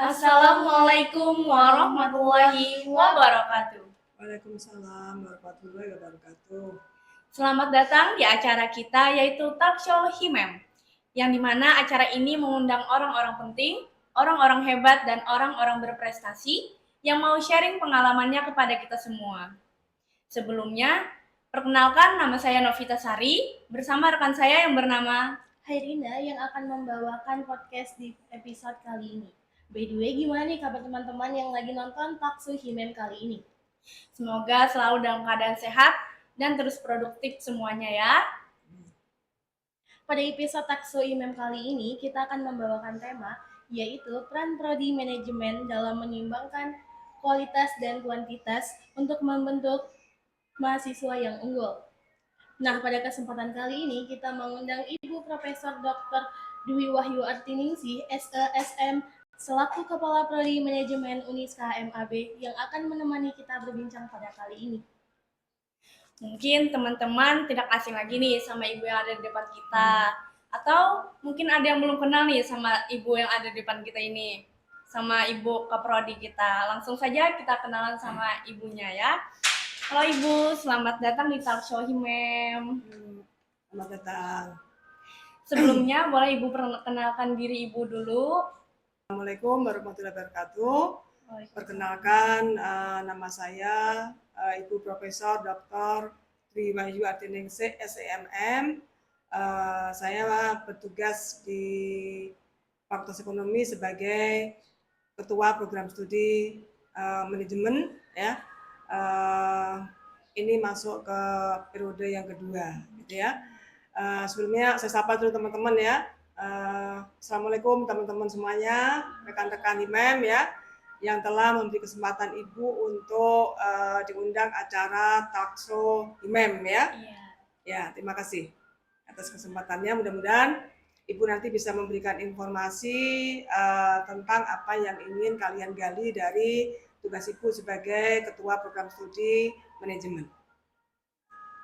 Assalamualaikum warahmatullahi wabarakatuh. Waalaikumsalam warahmatullahi wabarakatuh. Selamat datang di acara kita yaitu Talk Show Himem, yang dimana acara ini mengundang orang-orang penting, orang-orang hebat, dan orang-orang berprestasi yang mau sharing pengalamannya kepada kita semua. Sebelumnya, perkenalkan nama saya Novita Sari, bersama rekan saya yang bernama Hairina yang akan membawakan podcast di episode kali ini. By the way, gimana nih kabar teman-teman yang lagi nonton Taksu Himem kali ini? Semoga selalu dalam keadaan sehat dan terus produktif semuanya ya. Pada episode Taksu Himem kali ini, kita akan membawakan tema yaitu peran prodi manajemen dalam menyimbangkan kualitas dan kuantitas untuk membentuk mahasiswa yang unggul. Nah, pada kesempatan kali ini kita mengundang Ibu Profesor Dr. Dwi Wahyu Artiningsih, SESM, selaku Kepala Prodi Manajemen Uniska MAB yang akan menemani kita berbincang pada kali ini. Mungkin teman-teman tidak asing lagi nih sama ibu yang ada di depan kita. Atau mungkin ada yang belum kenal nih sama ibu yang ada di depan kita ini. Sama ibu keprodi kita. Langsung saja kita kenalan sama ibunya ya. Halo Ibu, selamat datang di Talk Show Himem. Selamat datang. Sebelumnya boleh Ibu perkenalkan diri Ibu dulu. Assalamualaikum warahmatullahi wabarakatuh. Perkenalkan nama saya Ibu Profesor Dr. Dwi Wahyu Artiningsih, SEMM. Saya bertugas di Fakultas Ekonomi sebagai Ketua Program Studi Manajemen ya. Ini masuk ke periode yang kedua gitu ya. Sebelumnya saya sapa dulu teman-teman ya. Assalamualaikum teman-teman semuanya, rekan-rekan Himem ya, yang telah memberi kesempatan Ibu untuk diundang acara Talk Show Himem ya. Ya, terima kasih atas kesempatannya. Mudah-mudahan Ibu nanti bisa memberikan informasi tentang apa yang ingin kalian gali dari tugas Ibu sebagai Ketua Program Studi Manajemen.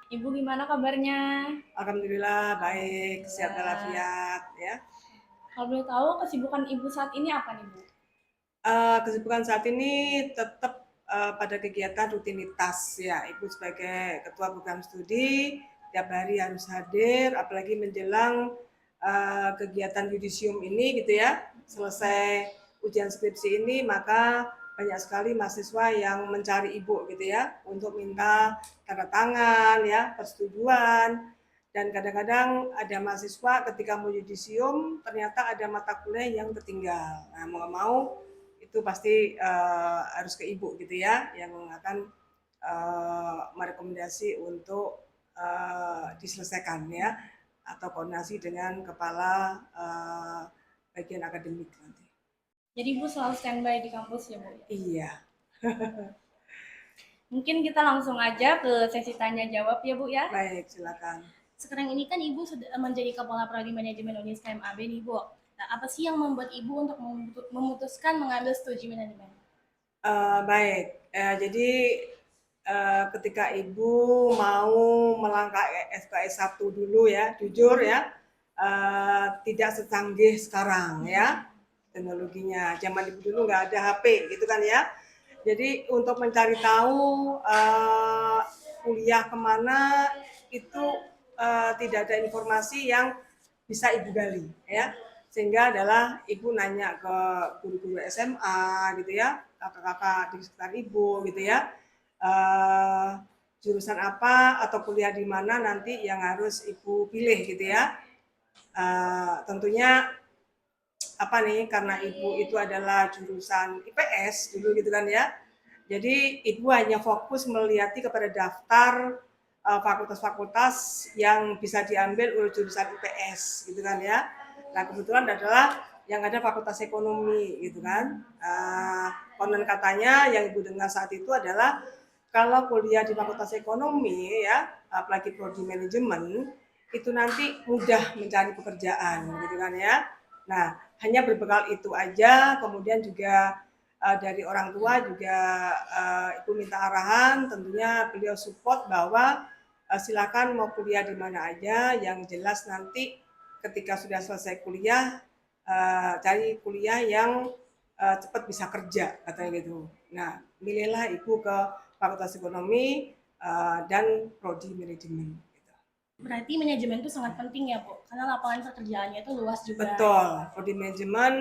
Ibu gimana kabarnya? Alhamdulillah baik, sehat walafiat ya. Kalau boleh tahu kesibukan Ibu saat ini apa nih Bu? Kesibukan saat ini tetap pada kegiatan rutinitas ya. Ibu sebagai Ketua Program Studi tiap hari harus hadir, apalagi menjelang kegiatan yudisium ini gitu ya. Selesai ujian skripsi ini maka banyak sekali mahasiswa yang mencari Ibu gitu ya untuk minta tanda tangan ya, persetujuan. Dan kadang-kadang ada mahasiswa ketika mau yudisium ternyata ada mata kuliah yang tertinggal. Nah, mau nggak mau itu pasti harus ke Ibu gitu ya, yang akan merekomendasi untuk diselesaikan ya, atau koordinasi dengan kepala bagian akademik nanti. Jadi Ibu selalu standby di kampus ya Bu? Iya. Mungkin kita langsung aja ke sesi tanya jawab ya Bu ya. Baik, silakan. Sekarang ini kan Ibu sudah menjadi Kepala Prodi Manajemen Uniska MAB nih Bu. Nah, apa sih yang membuat Ibu untuk memutuskan mengambil studi manajemen? Baik, jadi ketika Ibu mau melangkah SKS 1 dulu ya, jujur ya, tidak secanggih sekarang ya teknologinya. Zaman Ibu dulu nggak ada HP gitu kan ya. Jadi untuk mencari tahu kuliah kemana itu tidak ada informasi yang bisa Ibu gali ya. Sehingga adalah Ibu nanya ke guru-guru SMA gitu ya, kakak-kakak di sekitar Ibu gitu ya, jurusan apa atau kuliah di mana nanti yang harus Ibu pilih gitu ya. Tentunya apa nih, karena Ibu itu adalah jurusan IPS dulu gitu kan ya. Jadi Ibu hanya fokus melihati kepada daftar fakultas-fakultas yang bisa diambil oleh jurusan IPS gitu kan ya. Nah, kebetulan adalah yang ada fakultas ekonomi gitu kan. Konon katanya yang Ibu dengar saat itu adalah kalau kuliah di fakultas ekonomi ya, apalagi prodi manajemen, itu nanti mudah mencari pekerjaan gitu kan ya. Nah, hanya berbekal itu aja, kemudian juga dari orang tua juga Ibu minta arahan, tentunya beliau support bahwa silakan mau kuliah di mana aja, yang jelas nanti ketika sudah selesai kuliah cari kuliah yang cepat bisa kerja katanya gitu. Nah, milihlah ibu ke Fakultas Ekonomi dan prodi manajemen. Gitu. Berarti manajemen itu sangat penting ya, Bu, karena lapangan pekerjaannya itu luas juga. Betul, prodi manajemen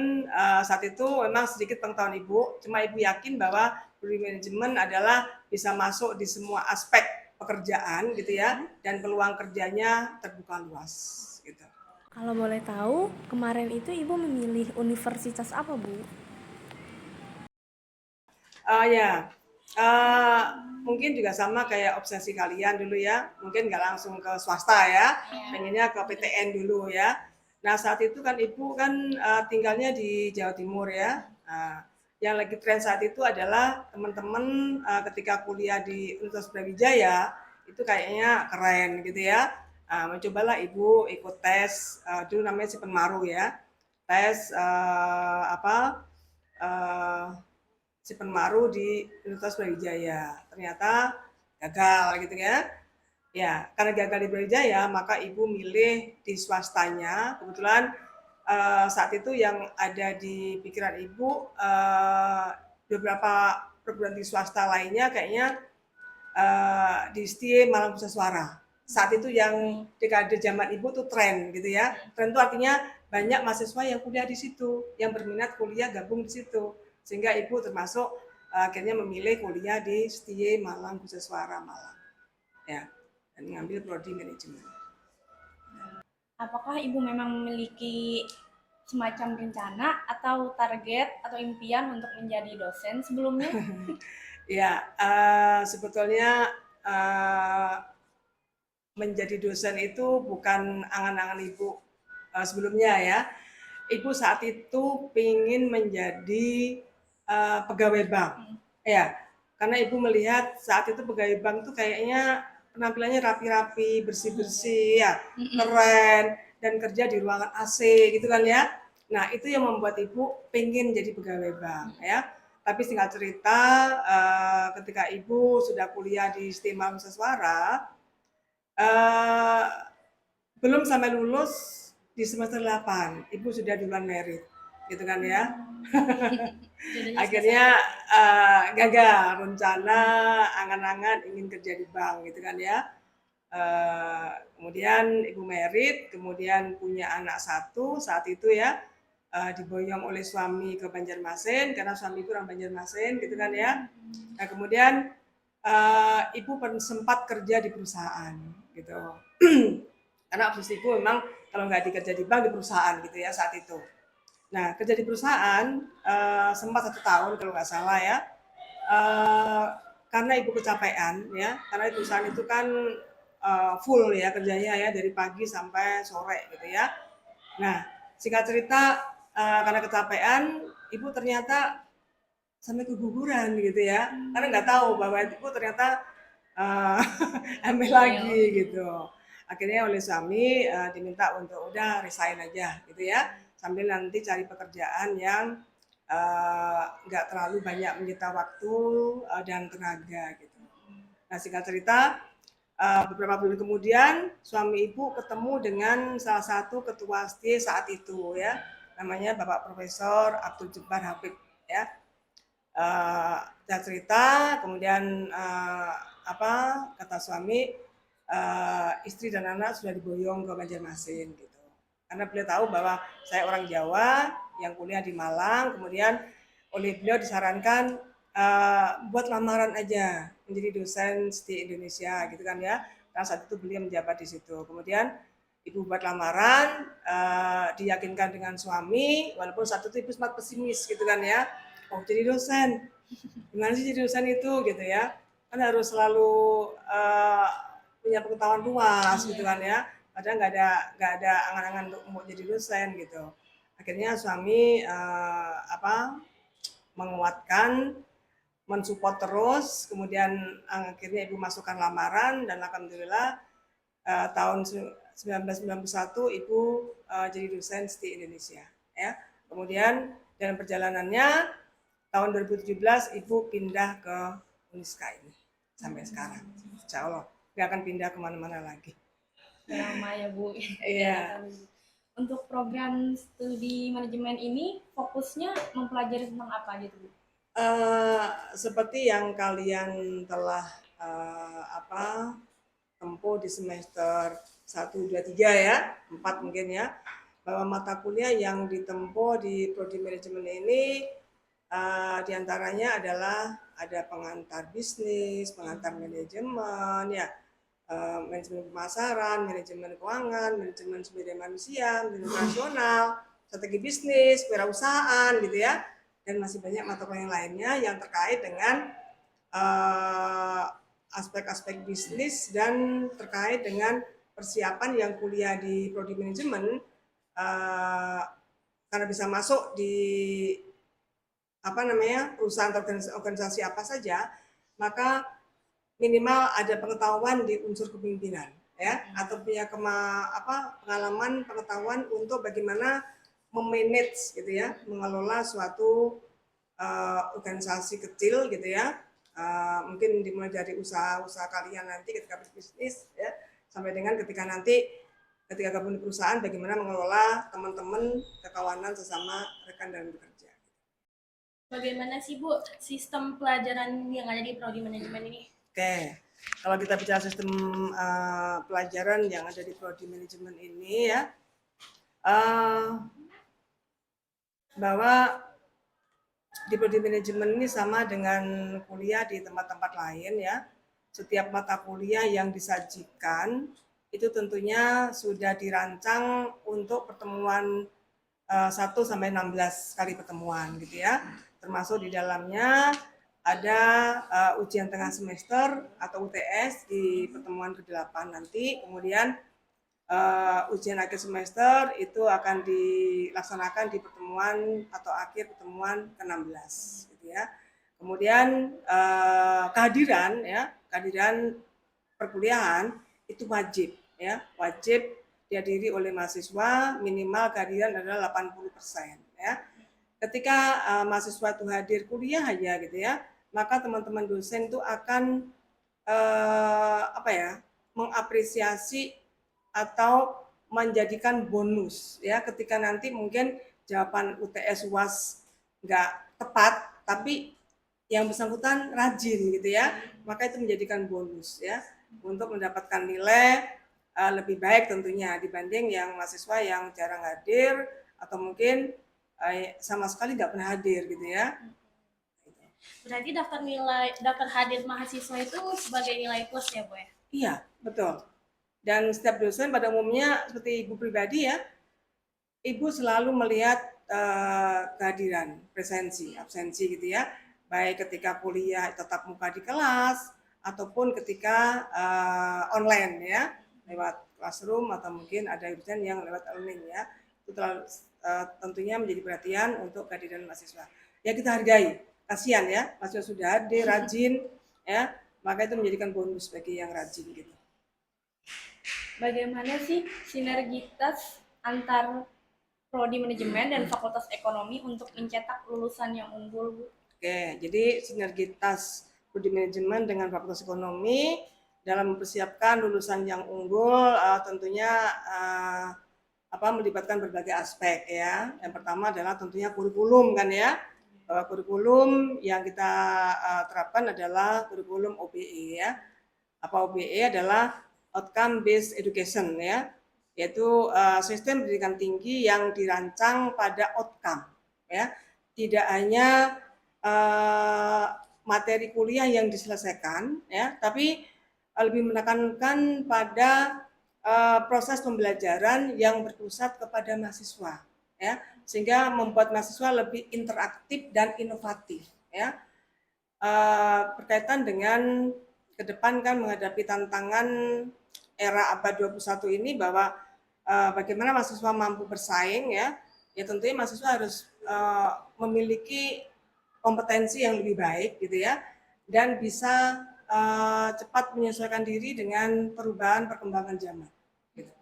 saat itu memang sedikit pengetahuan ibu, cuma ibu yakin bahwa prodi manajemen adalah bisa masuk di semua aspek pekerjaan gitu ya, dan peluang kerjanya terbuka luas gitu. Kalau boleh tahu, kemarin itu Ibu memilih universitas apa, Bu? Ya, uh, mungkin juga sama kayak obsesi kalian dulu ya, mungkin nggak langsung ke swasta ya, pengennya ke PTN dulu ya. Nah saat itu kan ibu kan tinggalnya di Jawa Timur ya. Yang lagi tren saat itu adalah teman-teman ketika kuliah di Universitas Brawijaya itu kayaknya keren gitu ya. Mencobalah ibu ikut tes dulu namanya Sipenmaru ya, tes Sipenmaru di Universitas Brawijaya. Ternyata gagal gitu ya. Ya, karena gagal di Brawijaya, maka ibu milih di swastanya. Kebetulan saat itu yang ada di pikiran ibu beberapa perguruan tinggi swasta lainnya kayaknya di STIE Malang Pusat saat itu yang dekade zaman ibu tuh tren gitu ya. Tren itu artinya banyak mahasiswa yang kuliah di situ, yang berminat kuliah gabung di situ. Sehingga ibu termasuk akhirnya memilih kuliah di STIE Malang Pusat Malang. Ya, dan mengambil prodi manajemen. Apakah Ibu memang memiliki semacam rencana atau target atau impian untuk menjadi dosen sebelumnya? Ya, sebetulnya menjadi dosen itu bukan angan-angan ibu sebelumnya ya. Ibu saat itu ingin menjadi pegawai bank. Ya, karena ibu melihat saat itu pegawai bank itu kayaknya penampilannya rapi-rapi, bersih-bersih, ya, keren, dan kerja di ruangan AC gitu kan ya. Nah, itu yang membuat ibu pengen jadi pegawai bank ya. Tapi singkat cerita, ketika ibu sudah kuliah di STIMA Nusaswara, belum sampai lulus di semester 8, ibu sudah duluan merit, gitu kan ya. Akhirnya gagal rencana angan-angan ingin kerja di bank, gitu kan ya. Kemudian ibu merit, kemudian punya anak satu saat itu ya, diboyong oleh suami ke Banjarmasin karena suami ibu orang Banjarmasin, gitu kan ya. Nah kemudian ibu sempat kerja di perusahaan, gitu. Karena obsesiku memang kalau nggak dikerja di bank di perusahaan gitu ya saat itu. Nah kerja di perusahaan sempat 1 tahun kalau nggak salah ya, karena ibu kecapean ya, karena di perusahaan itu kan full ya kerjanya ya dari pagi sampai sore gitu ya. Nah singkat cerita karena kecapean ibu ternyata sampai keguguran gitu ya, karena nggak tahu bahwa ibu ternyata hamil lagi gitu. Akhirnya oleh suami diminta untuk udah resign aja gitu ya, sambil nanti cari pekerjaan yang nggak terlalu banyak menyita waktu dan tenaga gitu. Nah singkat cerita beberapa bulan kemudian suami ibu ketemu dengan salah satu ketua STIE saat itu ya, namanya Bapak Profesor Abdul Jabbar Habib ya. Cerita kemudian kata suami istri dan anak sudah diboyong ke Banjarmasin gitu, karena beliau tahu bahwa saya orang Jawa yang kuliah di Malang, kemudian oleh beliau disarankan buat lamaran aja menjadi dosen di Indonesia gitu kan ya, karena saat itu beliau menjabat di situ. Kemudian ibu buat lamaran, diyakinkan dengan suami, walaupun saat itu ibu sempat pesimis gitu kan ya, oh jadi dosen, gimana sih jadi dosen itu gitu ya, kan harus selalu punya pengetahuan luas gitu kan ya, padahal nggak ada angan-angan untuk mau jadi dosen gitu. Akhirnya suami menguatkan, mensupport terus, kemudian akhirnya ibu masukkan lamaran dan alhamdulillah tahun 1991 ibu jadi dosen di Indonesia ya. Kemudian dalam perjalanannya tahun 2017 ibu pindah ke Uniska ini sampai sekarang, insya Allah nggak akan pindah kemana-mana lagi. Lama ya Bu. Iya. Untuk program studi manajemen ini fokusnya mempelajari tentang apa gitu, Bu? Seperti yang kalian telah tempuh di semester 1, 2, 3 ya, 4 mungkin ya, bahwa mata kuliah yang ditempuh di prodi manajemen ini diantaranya adalah ada pengantar bisnis, pengantar manajemen ya, manajemen pemasaran, manajemen keuangan, manajemen sumber daya manusia, manajemen operasional, strategi bisnis, kewirausahaan gitu ya, dan masih banyak mata kuliah yang lainnya yang terkait dengan aspek-aspek bisnis dan terkait dengan persiapan yang kuliah di prodi manajemen karena bisa masuk di perusahaan atau organisasi apa saja, maka minimal ada pengetahuan di unsur kepemimpinan ya, atau punya pengalaman pengetahuan untuk bagaimana memanage gitu ya, mengelola suatu organisasi kecil gitu ya, mungkin dimulai dari usaha kalian nanti ketika berbisnis ya, sampai dengan ketika gabung di perusahaan bagaimana mengelola teman-teman, kekawanan sesama rekan dalam bekerja. Bagaimana sih Bu sistem pelajaran yang ada di prodi manajemen ini? Oke, kalau kita bicara sistem pelajaran yang ada di prodi manajemen ini ya, bahwa di prodi manajemen ini sama dengan kuliah di tempat-tempat lain ya. Setiap mata kuliah yang disajikan itu tentunya sudah dirancang untuk pertemuan 1-16 kali pertemuan gitu ya. Termasuk di dalamnya ada ujian tengah semester atau UTS di pertemuan ke-8 nanti, kemudian ujian akhir semester itu akan dilaksanakan di pertemuan atau akhir pertemuan ke-16 gitu ya. Kemudian kehadiran perkuliahan itu wajib ya, wajib dihadiri oleh mahasiswa, minimal kehadiran adalah 80% ya. Ketika mahasiswa itu hadir kuliah aja gitu ya, maka teman-teman dosen itu akan mengapresiasi atau menjadikan bonus ya, ketika nanti mungkin jawaban UTS UAS nggak tepat tapi yang bersangkutan rajin gitu ya, maka itu menjadikan bonus ya untuk mendapatkan nilai lebih baik tentunya dibanding yang mahasiswa yang jarang hadir atau mungkin sama sekali nggak pernah hadir gitu ya. Berarti daftar hadir mahasiswa itu sebagai nilai plus ya Bu ya? Iya, betul. Dan setiap dosen pada umumnya seperti Ibu pribadi ya, Ibu selalu melihat kehadiran, presensi, absensi gitu ya, baik ketika kuliah tatap muka di kelas ataupun ketika online ya, lewat classroom atau mungkin ada dosen yang lewat learning ya. Itu tentunya menjadi perhatian untuk kehadiran mahasiswa. Ya kita hargai, kasihan ya, mahasiswa sudah hadir, rajin ya, maka itu menjadikan bonus bagi yang rajin gitu. Bagaimana sih sinergitas antar prodi manajemen dan fakultas ekonomi untuk mencetak lulusan yang unggul, Bu? Oke, jadi sinergitas prodi manajemen dengan fakultas ekonomi dalam mempersiapkan lulusan yang unggul tentunya melibatkan berbagai aspek ya. Yang pertama adalah tentunya kurikulum kan ya. Kurikulum yang kita terapkan adalah kurikulum OBE ya. Apa OBE adalah outcome based education ya, yaitu sistem pendidikan tinggi yang dirancang pada outcome ya, tidak hanya materi kuliah yang diselesaikan ya, tapi lebih menekankan pada proses pembelajaran yang berpusat kepada mahasiswa ya, sehingga membuat mahasiswa lebih interaktif dan inovatif ya, berkaitan dengan ke depan kan menghadapi tantangan era abad 21 ini, bahwa bagaimana mahasiswa mampu bersaing ya, ya tentunya mahasiswa harus memiliki kompetensi yang lebih baik gitu ya, dan bisa cepat menyesuaikan diri dengan perubahan perkembangan zaman gitu.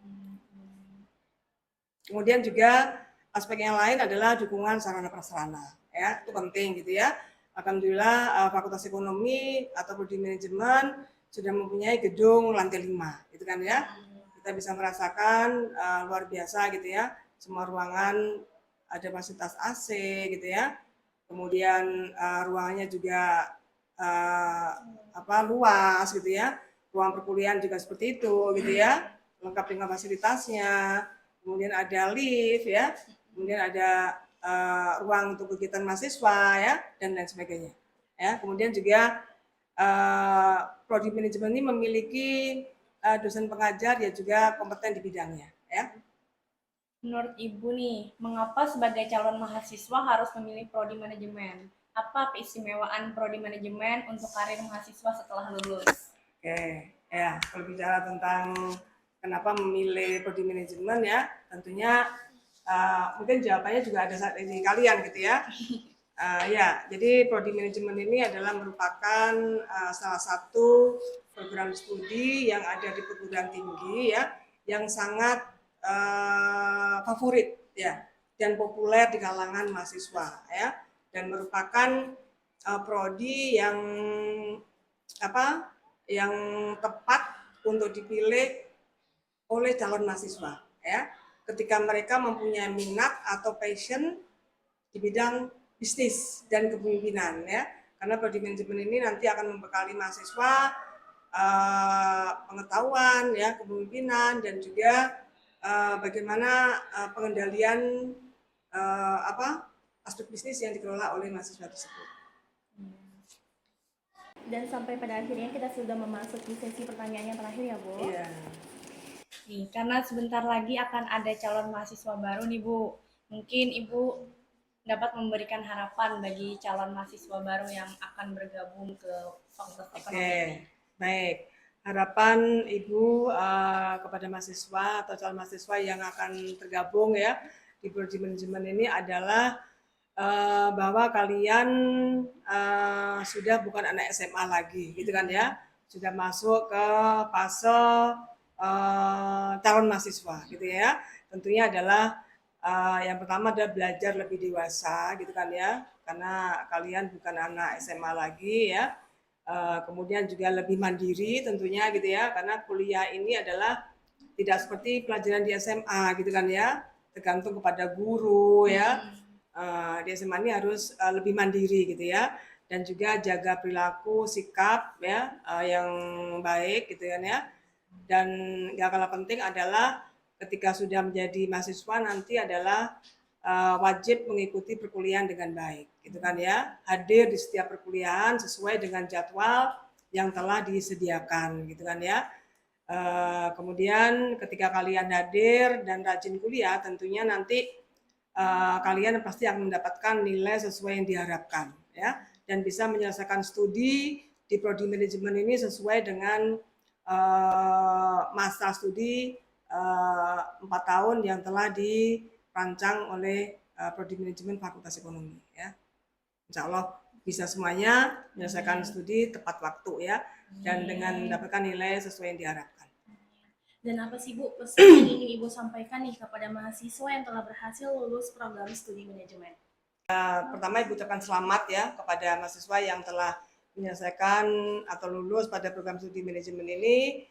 Kemudian juga aspek yang lain adalah dukungan sarana prasarana ya, itu penting gitu ya. Alhamdulillah Fakultas Ekonomi atau Prodi Manajemen sudah mempunyai gedung lantai 5 gitu kan ya. Kita bisa merasakan luar biasa gitu ya, semua ruangan ada fasilitas AC gitu ya. Kemudian ruangannya juga luas gitu ya. Ruang perkuliahan juga seperti itu gitu ya, lengkap dengan fasilitasnya. Kemudian ada lift ya, kemudian ada ruang untuk kegiatan mahasiswa ya, dan lain sebagainya. Ya, kemudian juga prodi manajemen ini memiliki dosen pengajar yang juga kompeten di bidangnya ya. Menurut Ibu nih, mengapa sebagai calon mahasiswa harus memilih prodi manajemen? Apa keistimewaan prodi manajemen untuk karir mahasiswa setelah lulus? Oke, ya kalau bicara tentang kenapa memilih prodi manajemen ya, tentunya mungkin jawabannya juga ada di kalian gitu ya. Ya, jadi prodi manajemen ini adalah merupakan salah satu program studi yang ada di perguruan tinggi ya, yang sangat favorit ya dan populer di kalangan mahasiswa ya, dan merupakan prodi yang tepat untuk dipilih oleh calon mahasiswa ya, ketika mereka mempunyai minat atau passion di bidang bisnis dan kepemimpinan ya, karena prodi manajemen ini nanti akan membekali mahasiswa pengetahuan ya, kepemimpinan, dan juga bagaimana pengendalian aspek bisnis yang dikelola oleh mahasiswa tersebut. Dan sampai pada akhirnya kita sudah memasuki sesi pertanyaan yang terakhir ya, Bu. Iya. Nih, karena sebentar lagi akan ada calon mahasiswa baru nih Bu. Mungkin Ibu dapat memberikan harapan bagi calon mahasiswa baru yang akan bergabung ke Fakultas Ekonomi. Oke, baik. Harapan Ibu kepada mahasiswa atau calon mahasiswa yang akan tergabung ya di prodi manajemen ini adalah bahwa kalian sudah bukan anak SMA lagi, gitu kan ya, sudah masuk ke fase calon mahasiswa, gitu ya. Tentunya adalah yang pertama adalah belajar lebih dewasa, gitu kan ya, karena kalian bukan anak SMA lagi ya. Kemudian juga lebih mandiri tentunya gitu ya, karena kuliah ini adalah tidak seperti pelajaran di SMA gitu kan ya, tergantung kepada guru ya. Di SMA ini harus lebih mandiri gitu ya, dan juga jaga perilaku sikap ya yang baik gitu kan ya. Dan gak kalah penting adalah ketika sudah menjadi mahasiswa nanti adalah wajib mengikuti perkuliahan dengan baik, gitu kan ya, hadir di setiap perkuliahan sesuai dengan jadwal yang telah disediakan, gitu kan ya. Kemudian ketika kalian hadir dan rajin kuliah, tentunya nanti kalian pasti akan mendapatkan nilai sesuai yang diharapkan, ya, dan bisa menyelesaikan studi di prodi manajemen ini sesuai dengan masa studi 4 tahun yang telah dirancang oleh prodi manajemen Fakultas Ekonomi ya. Insya Allah bisa semuanya menyelesaikan studi tepat waktu ya, dan dengan mendapatkan nilai sesuai yang diharapkan. Dan apa sih Bu pesan yang ingin Ibu sampaikan nih kepada mahasiswa yang telah berhasil lulus program studi manajemen? Pertama Ibu ucapkan selamat ya kepada mahasiswa yang telah menyelesaikan atau lulus pada program studi manajemen ini.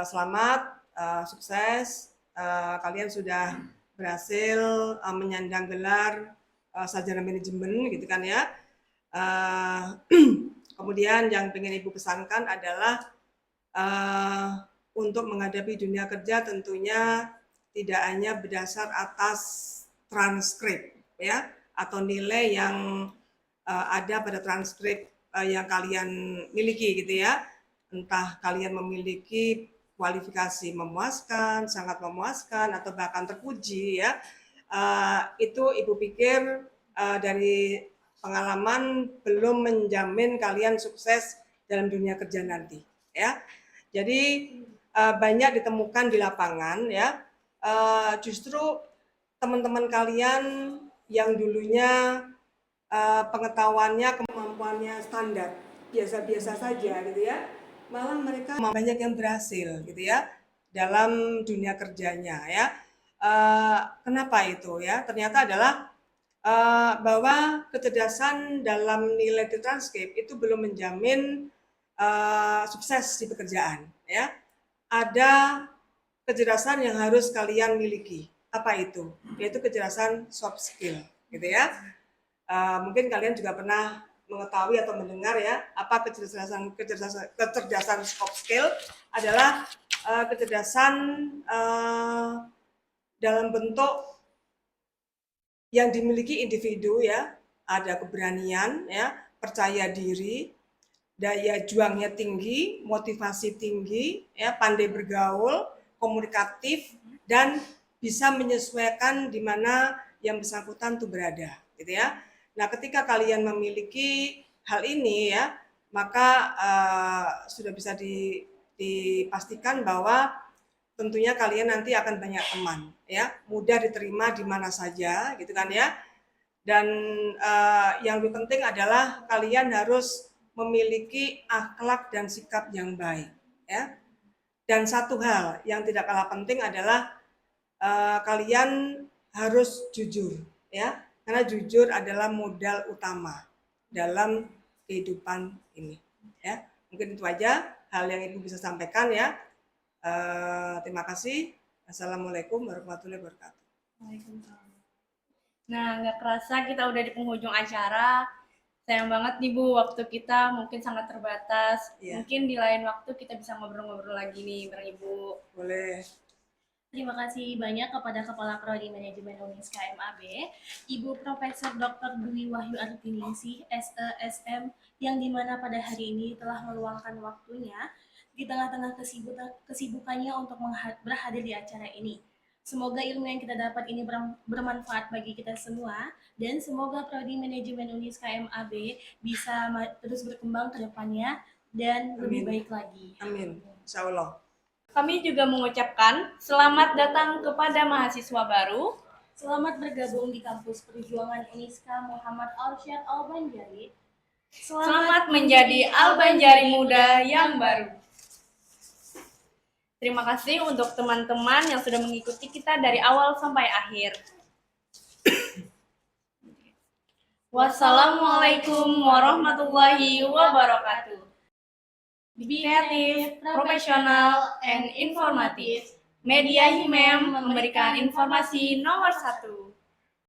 Selamat, sukses, kalian sudah berhasil menyandang gelar sarjana manajemen gitu kan ya. Kemudian yang ingin Ibu pesankan adalah untuk menghadapi dunia kerja tentunya tidak hanya berdasar atas transkrip ya, atau nilai yang ada pada transkrip yang kalian miliki gitu ya. Entah kalian memiliki kualifikasi memuaskan, sangat memuaskan, atau bahkan terpuji ya, itu Ibu pikir dari pengalaman belum menjamin kalian sukses dalam dunia kerja nanti ya. Jadi banyak ditemukan di lapangan ya, justru teman-teman kalian yang dulunya pengetahuannya, kemampuannya standar, biasa-biasa saja gitu ya, malah mereka banyak yang berhasil gitu ya dalam dunia kerjanya ya. Kenapa itu ya? Ternyata adalah bahwa kecerdasan dalam nilai di transkrip itu belum menjamin sukses di pekerjaan ya. Ada kecerdasan yang harus kalian miliki apa itu? Yaitu kecerdasan soft skill, gitu ya. Mungkin kalian juga pernah mengetahui atau mendengar ya, apa kecerdasan soft skill adalah kecerdasan dalam bentuk yang dimiliki individu ya, ada keberanian ya, percaya diri, daya juangnya tinggi, motivasi tinggi, ya, pandai bergaul, komunikatif, dan bisa menyesuaikan di mana yang bersangkutan tuh berada, gitu ya. Nah, ketika kalian memiliki hal ini ya, maka sudah bisa dipastikan bahwa tentunya kalian nanti akan banyak teman, ya, mudah diterima di mana saja, gitu kan ya. Dan yang lebih penting adalah kalian harus memiliki akhlak dan sikap yang baik, ya. Dan satu hal yang tidak kalah penting adalah kalian harus jujur, ya, karena jujur adalah modal utama dalam kehidupan ini, ya. Mungkin itu aja hal yang Ibu bisa sampaikan ya. Terima kasih. Assalamualaikum warahmatullahi wabarakatuh. Waalaikumsalam. Nah, nggak kerasa kita udah di penghujung acara. Sayang banget nih Bu, waktu kita mungkin sangat terbatas. Iya. Mungkin di lain waktu kita bisa ngobrol-ngobrol lagi nih bareng Ibu. Boleh. Terima kasih banyak kepada Kepala Prodi Manajemen Unis KMAB, Ibu Profesor Dr. Dwi Wahyu Artiningsih, SESM, yang dimana pada hari ini telah meluangkan waktunya di tengah-tengah kesibukannya untuk berhadir di acara ini. Semoga ilmu yang kita dapat ini bermanfaat bagi kita semua, dan semoga Prodi Manajemen Unis KMAB bisa terus berkembang ke depannya dan lebih baik lagi. Amin. Insya Allah. Kami juga mengucapkan selamat datang kepada mahasiswa baru. Selamat bergabung di kampus perjuangan Uniska Muhammad Arsyad Al-Banjari. Selamat menjadi Al-Banjari muda yang baru. Terima kasih untuk teman-teman yang sudah mengikuti kita dari awal sampai akhir. Wassalamualaikum warahmatullahi wabarakatuh. Be kreatif, profesional, and informatif. Media HIMEM memberikan informasi nomor 1.